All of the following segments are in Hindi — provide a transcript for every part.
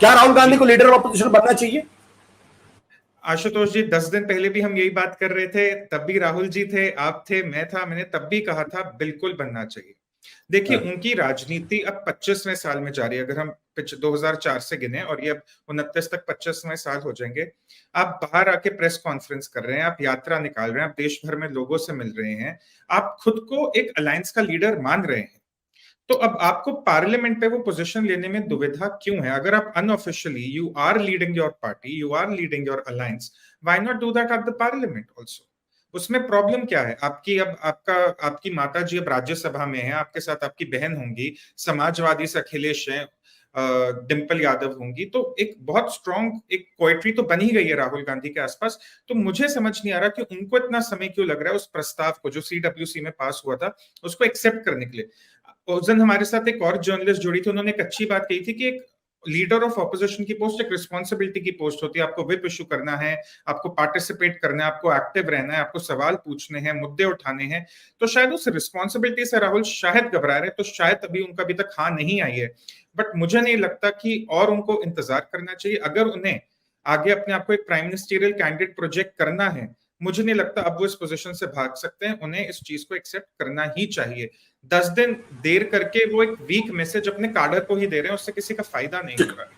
क्या राहुल गांधी को लीडर ऑफ ऑपोजिशन बनना चाहिए? आशुतोष जी, 10 दिन पहले भी हम यही बात कर रहे थे, तब भी राहुल जी थे, आप थे, मैं था, मैंने तब भी कहा था बिल्कुल बनना चाहिए। देखिए, उनकी राजनीति अब 25वें साल में जा रही है। अगर हम 2004 से गिने और ये अब 29 तक 25वें साल हो जाएंगे। आप बाहर आके प्रेस कॉन्फ्रेंस कर रहे हैं, आप यात्रा निकाल रहे हैं, आप देश भर में लोगों से मिल रहे हैं, आप खुद को एक अलायंस का लीडर मान रहे हैं। तो अब आपको पार्लियामेंट पे वो पोजीशन लेने में दुविधा क्यों है? अगर आप unofficially you are leading your party, you are leading your alliance, why not do that at the parliament also? उसमें प्रॉब्लम क्या है? आपकी माता जी अब राज्यसभा में है, आपके साथ आपकी बहन होंगी, समाजवादी से अखिलेश हैं, डिंपल यादव होंगी, तो एक बहुत स्ट्रॉन्ग एक पोएट्री तो बन ही गई है राहुल गांधी के आसपास। तो मुझे समझ नहीं आ रहा कि उनको इतना समय क्यों लग रहा है उस प्रस्ताव को जो सीडब्ल्यूसी में पास हुआ था उसको एक्सेप्ट करने के लिए। उस दिन हमारे साथ एक और जर्नलिस्ट जुड़ी थी, उन्होंने एक अच्छी बात कही थी कि एक लीडर ऑफ ऑपोजिशन की पोस्ट एक रिस्पॉन्सिबिलिटी की पोस्ट होती है। आपको व्हिप इशू करना है, आपको पार्टिसिपेट करना है, आपको एक्टिव रहना है, आपको सवाल पूछने हैं, मुद्दे उठाने हैं। तो शायद उस रिस्पॉन्सिबिलिटी से राहुल शायद घबरा रहे, तो शायद अभी उनका अभी तक हाँ नहीं आई है। बट मुझे नहीं लगता कि और उनको इंतजार करना चाहिए। अगर उन्हें आगे अपने आप को एक प्राइम मिनिस्टरियल कैंडिडेट प्रोजेक्ट करना है, मुझे नहीं लगता अब वो इस पोजीशन से भाग सकते हैं। उन्हें इस चीज को एक्सेप्ट करना ही चाहिए। 10 दिन देर करके वो एक वीक मैसेज अपने काडर को ही दे रहे हैं, उससे किसी का फायदा नहीं हो रहा है।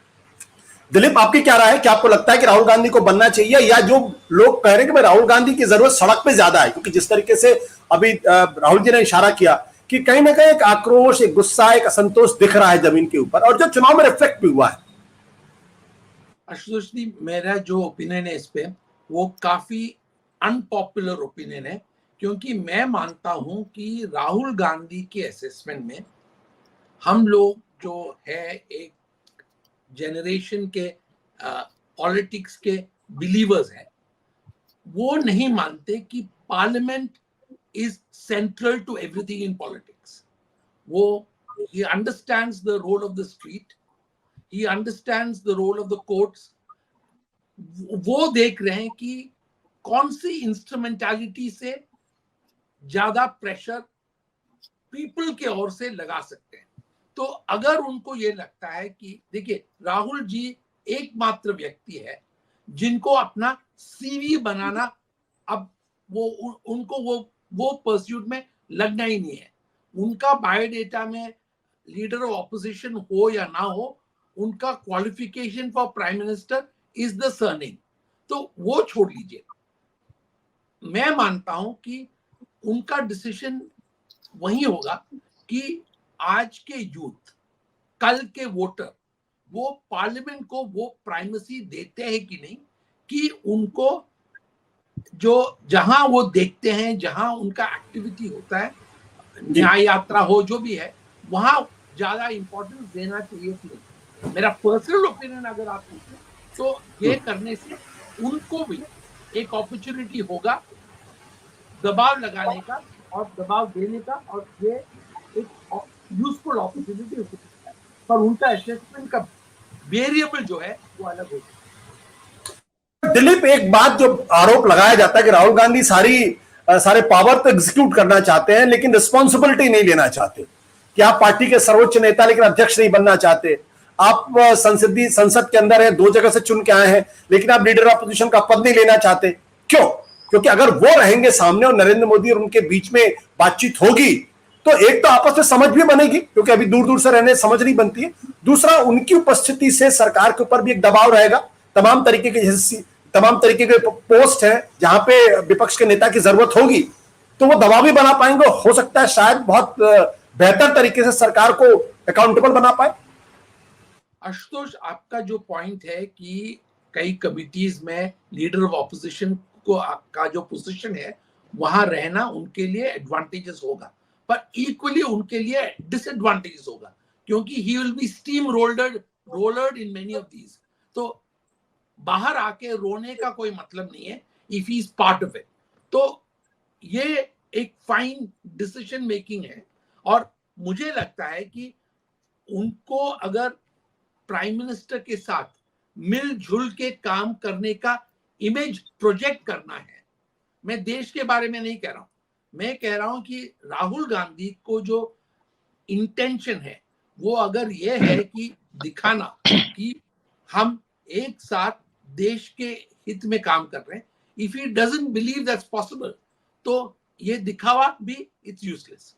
दिलीप, आपकी क्या राय है? क्या आपको लगता है कि राहुल गांधी को बनना चाहिए, या जो लोग कह रहे हैं कि भाई राहुल गांधी की जरूरत सड़क पे ज्यादा है? क्योंकि जिस तरीके से अभी राहुल जी ने इशारा किया कि कहीं ना कहीं एक आक्रोश, एक गुस्सा, एक असंतोष दिख रहा है जमीन के ऊपर, और जो चुनाव में रिफ्लेक्ट भी हुआ है। आशुतोष जी, मेरा जो ओपिनियन है इस पे, वो काफी अनपॉपुलर ओपिनियन है, क्योंकि मैं मानता हूं कि राहुल गांधी के असेसमेंट में हम लोग जो है एक जनरेशन के पॉलिटिक्स के बिलीवर्स हैं, वो नहीं मानते कि parliament is central to everything in politics. वो he understands the role of the street, he understands the role of the courts। वो देख रहे हैं कि कौन सी इंस्ट्रूमेंटालिटी से ज्यादा प्रेशर पीपल के ओर से लगा सकते हैं। तो अगर उनको ये लगता है कि देखिए, राहुल जी एकमात्र व्यक्ति है जिनको अपना सीवी बनाना, अब उनको वो परस्यूट में लगना ही नहीं है। उनका बायोडेटा में लीडर ऑफ ऑपोजिशन हो या ना हो, उनका qualification for prime minister is the surname, तो वो छोड़ लीजिए। मैं मानता हूं कि उनका डिसीजन वही होगा कि आज के यूथ, कल के वोटर, वो पार्लियामेंट को वो प्राइमेसी देते हैं कि नहीं, कि उनको जो जहां वो देखते हैं, जहां उनका एक्टिविटी होता है, न्याय यात्रा हो, जो भी है, वहां ज्यादा इंपॉर्टेंस देना चाहिए कि नहीं। मेरा पर्सनल ओपिनियन अगर आप पूछें तो ये करने से उनको भी एक अपॉर्चुनिटी होगा दबाव लगाने का और दबाव देने का, और ये एक यूजफुल अपॉर्चुनिटी हो सकता है। पर उनका असेसमेंट का वेरिएबल जो है वो अलग होगा। दिलीप, एक बात जो आरोप लगाया जाता है कि राहुल गांधी सारे पावर तो एग्जीक्यूट करना चाहते हैं, लेकिन रिस्पॉन्सिबिलिटी नहीं लेना चाहते, कि आप पार्टी के सर्वोच्च नेता लेकिन अध्यक्ष नहीं बनना चाहते। आप संसद के अंदर है, 2 जगह से चुन के आए हैं, लेकिन आप लीडर ऑफ अपोजिशन का पद नहीं लेना चाहते। क्यों? क्योंकि अगर वो रहेंगे सामने और नरेंद्र मोदी और उनके बीच में बातचीत होगी, तो एक तो आपस में समझ भी बनेगी, क्योंकि अभी दूर दूर से रहने समझ नहीं बनती है। दूसरा, उनकी उपस्थिति से सरकार के ऊपर भी एक दबाव रहेगा। तमाम तरीके के पोस्ट है जहां पे विपक्ष के नेता की जरूरत होगी, तो वो दबाव भी बना पाएंगे। हो सकता है शायद बहुत बेहतर तरीके से सरकार को अकाउंटेबल बना पाए। आशुतोष, आपका जो पॉइंट है कि कई कमिटीज में लीडर ऑफ ऑपोजिशन को का जो पोजीशन है, वहां रहना उनके लिए एडवांटेजेस होगा, पर इक्वली उनके लिए डिसएडवांटेजेस होगा, क्योंकि he will be steam रोलर्ड in many of these. तो बाहर आके रोने का कोई मतलब नहीं है if he is part of it. तो ये एक फाइन डिसीजन मेकिंग है, और मुझे लगता है कि उनको अगर प्राइम मिनिस्टर के साथ मिलजुल के काम करने का इमेज प्रोजेक्ट करना है, मैं देश के बारे में नहीं कह रहा हूं, मैं कह रहा हूं कि राहुल गांधी को जो इंटेंशन है वो अगर ये है कि दिखाना कि हम एक साथ देश के हित में काम कर रहे हैं। If he doesn't believe that's possible, तो ये दिखावा भी इट्स यूजलेस।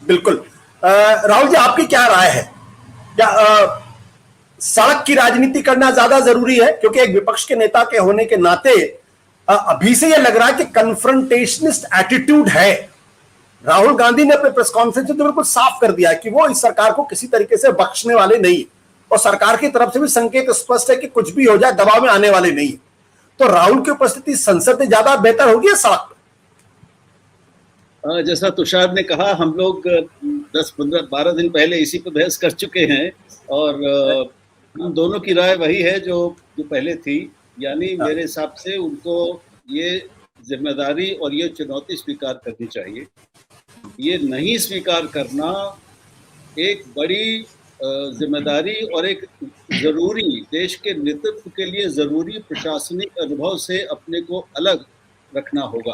बिल्कुल। राहुल जी, आपकी क्या राय है? क्या सड़क की राजनीति करना ज्यादा जरूरी है? क्योंकि एक विपक्ष के नेता के होने के नाते अभी से यह लग रहा है कि कन्फ्रंटेशनिस्ट एटीट्यूड है। राहुल गांधी ने अपने प्रेस कॉन्फ्रेंस में तो बिल्कुल साफ कर दिया कि वो इस सरकार को किसी तरीके से बख्शने वाले नहीं, और सरकार की तरफ से भी संकेत स्पष्ट है कि कुछ भी हो जाए दबाव में आने वाले नहीं। तो राहुल की उपस्थिति संसद में ज्यादा बेहतर होगी सड़क पर? जैसा तुषार ने कहा, हम लोग 10-15-12 दिन पहले इसी पर बहस कर चुके हैं, और हम दोनों की राय वही है जो पहले थी। यानी मेरे हिसाब से उनको ये जिम्मेदारी और ये चुनौती स्वीकार करनी चाहिए। ये नहीं स्वीकार करना एक बड़ी जिम्मेदारी और एक जरूरी, देश के नेतृत्व के लिए जरूरी प्रशासनिक अनुभव से अपने को अलग रखना होगा।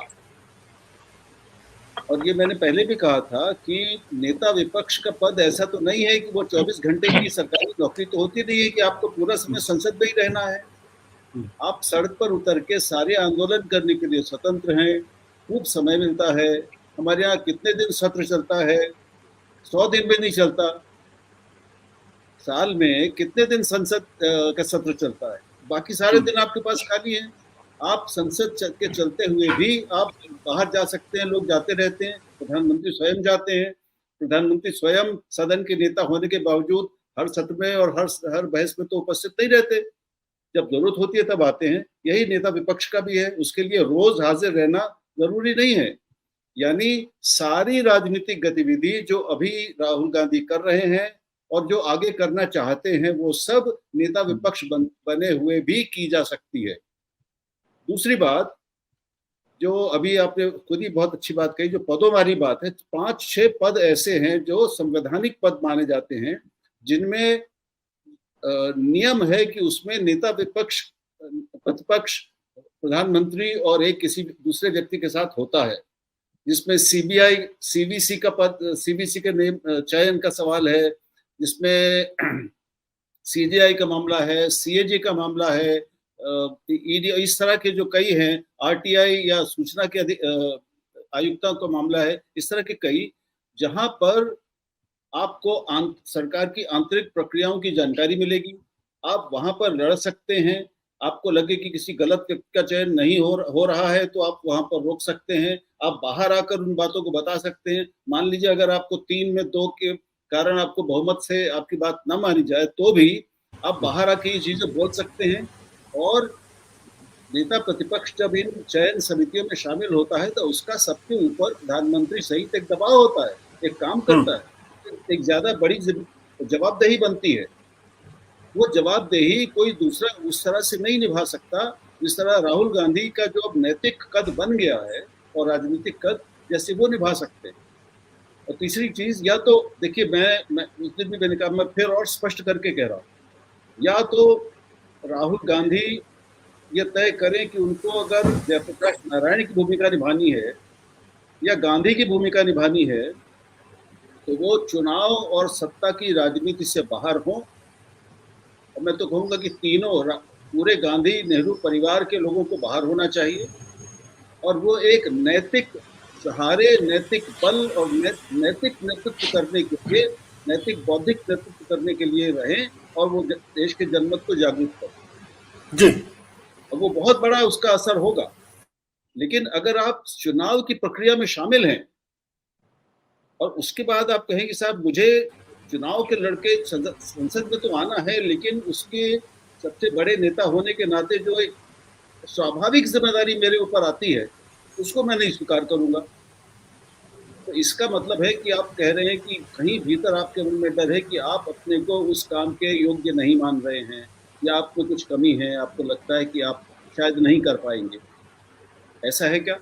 और ये मैंने पहले भी कहा था कि नेता विपक्ष का पद ऐसा तो नहीं है कि वो 24 घंटे की सरकारी नौकरी तो होती नहीं है कि आपको पूरा समय संसद में ही रहना है। आप सड़क पर उतर के सारे आंदोलन करने के लिए स्वतंत्र हैं, खूब समय मिलता है। हमारे यहाँ कितने दिन सत्र चलता है? 100 दिन में नहीं चलता। साल में कितने दिन संसद का सत्र चलता है? बाकी सारे दिन आपके पास खाली है। आप संसद के चलते हुए भी आप बाहर जा सकते हैं, लोग जाते रहते हैं, प्रधानमंत्री स्वयं जाते हैं। प्रधानमंत्री स्वयं सदन के नेता होने के बावजूद हर सत्र में और हर बहस में तो उपस्थित नहीं रहते, जब जरूरत होती है तब आते हैं। यही नेता विपक्ष का भी है, उसके लिए रोज हाजिर रहना जरूरी नहीं है। यानी सारी राजनीतिक गतिविधि जो अभी राहुल गांधी कर रहे हैं और जो आगे करना चाहते हैं, वो सब नेता विपक्ष बने हुए भी की जा सकती है। दूसरी बात, जो अभी आपने खुद ही बहुत अच्छी बात कही, जो पदों वाली बात है, 5-6 पद ऐसे हैं जो संवैधानिक पद माने जाते हैं, जिनमें नियम है कि उसमें नेता विपक्ष, प्रतिपक्ष, प्रधानमंत्री और एक किसी दूसरे व्यक्ति के साथ होता है, जिसमें सीबीआई, सीवीसी का पद, सीवीसी के चयन का सवाल है, जिसमें सीजीआई का मामला है, सीएजी का मामला है, ईडी, इस तरह के जो कई हैं, आरटीआई या सूचना के आयुक्तों का मामला है। इस तरह के कई, जहां पर आपको सरकार की आंतरिक प्रक्रियाओं की जानकारी मिलेगी, आप वहां पर लड़ सकते हैं। आपको लगे कि किसी गलत व्यक्ति का चयन नहीं हो रहा है तो आप वहां पर रोक सकते हैं। आप बाहर आकर उन बातों को बता सकते हैं। मान लीजिए अगर आपको 3 में 2 के कारण आपको बहुमत से आपकी बात न मानी जाए तो भी आप बाहर आके ये चीजें बोल सकते हैं। और नेता प्रतिपक्ष जब इन चयन समितियों में शामिल होता है तो उसका सबके ऊपर प्रधानमंत्री सहित एक दबाव होता है, एक काम करता है, एक ज्यादा बड़ी जवाबदेही बनती है। वो जवाबदेही कोई दूसरा उस तरह से नहीं निभा सकता जिस तरह राहुल गांधी का जो अब नैतिक कद बन गया है और राजनीतिक कद, जैसे वो निभा सकते हैं। और तीसरी चीज, या तो देखिए, मैं उस दिन भी मैंने कहा, मैं फिर और स्पष्ट करके कह रहा हूँ, या तो राहुल गांधी ये तय करें कि उनको अगर जयप्रकाश नारायण की भूमिका निभानी है या गांधी की भूमिका निभानी है तो वो चुनाव और सत्ता की राजनीति से बाहर हों। और मैं तो कहूँगा कि तीनों, पूरे गांधी नेहरू परिवार के लोगों को बाहर होना चाहिए और वो एक नैतिक सहारे, नैतिक बल और नैतिक नेतृत्व करने के लिए, नैतिक बौद्धिक नेतृत्व करने के लिए रहें और वो देश के जनमत को जागरूक करें जी। और वो बहुत बड़ा उसका असर होगा। लेकिन अगर आप चुनाव की प्रक्रिया में शामिल हैं और उसके बाद आप कहें कि साहब मुझे चुनाव के लड़के संसद में तो आना है, लेकिन उसके सबसे बड़े नेता होने के नाते जो एक स्वाभाविक जिम्मेदारी मेरे ऊपर आती है उसको मैं नहीं स्वीकार करूंगा, तो इसका मतलब है कि आप कह रहे हैं कि कहीं भीतर आपके मन में डर है कि आप अपने को उस काम के योग्य नहीं मान रहे हैं या आपको कुछ कमी है, आपको लगता है कि आप शायद नहीं कर पाएंगे। ऐसा है क्या?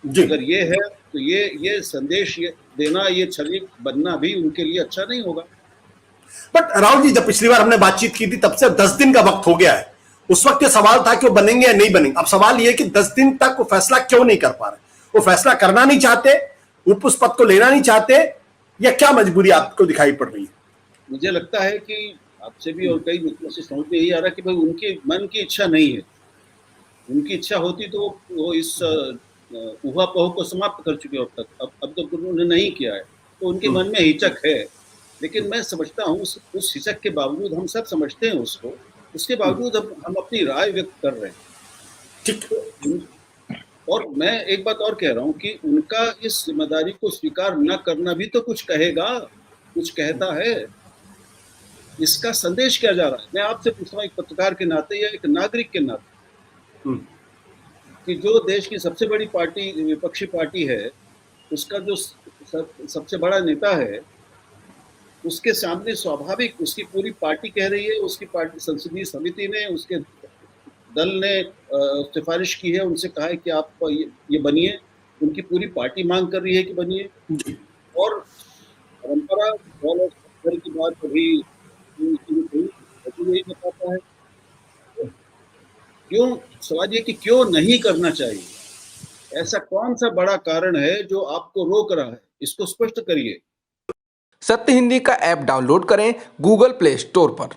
अगर ये है तो ये संदेश ये देना, ये छवि बनना भी उनके लिए अच्छा नहीं होगा। बट राहुल जी, जब पिछली बार हमने बातचीत की थी तब से 10 दिन का वक्त हो गया है। उस वक्त ये सवाल था कि वो बनेंगे या नहीं बनेंगे। अब सवाल ये कि 10 दिन तक वो फैसला क्यों नहीं कर पा रहे? वो फैसला करना नहीं चाहते, वो उस पद को लेना नहीं चाहते, या क्या मजबूरी आपको दिखाई पड़ रही है? मुझे लगता है कि आपसे भी और कई मित्रों से समझ में यही आ रहा कि भाई उनके मन की इच्छा नहीं है। उनकी इच्छा होती तो वो इस ऊहापोह को समाप्त कर चुके अब तक। अब तक उन्होंने नहीं किया है, तो उनके मन में हिचक है। लेकिन मैं समझता हूँ उस हिचक के बावजूद, हम सब समझते हैं उसको, उसके बावजूद हम अपनी राय व्यक्त कर रहे हैं। ठीक। और मैं एक बात और कह रहा हूँ कि उनका इस जिम्मेदारी को स्वीकार न करना भी तो कुछ कहेगा, कुछ कहता है। इसका संदेश क्या जा रहा है? मैं आपसे पूछ रहा हूँ, एक पत्रकार के नाते या एक नागरिक के नाते, कि जो देश की सबसे बड़ी पार्टी, विपक्षी पार्टी है, उसका जो सबसे बड़ा नेता है, उसके सामने स्वाभाविक उसकी पूरी पार्टी कह रही है, उसकी पार्टी संसदीय समिति ने, उसके दल ने सिफारिश की है, उनसे कहा है कि आप ये बनिए, उनकी पूरी पार्टी मांग कर रही है कि बनिए। और परंपरा की बात कभी नहीं बताता है। क्यों, सवाल ये कि क्यों नहीं करना चाहिए? ऐसा कौन सा बड़ा कारण है जो आपको रोक रहा है? इसको स्पष्ट करिए। सत्य हिंदी का ऐप डाउनलोड करें गूगल प्ले स्टोर पर।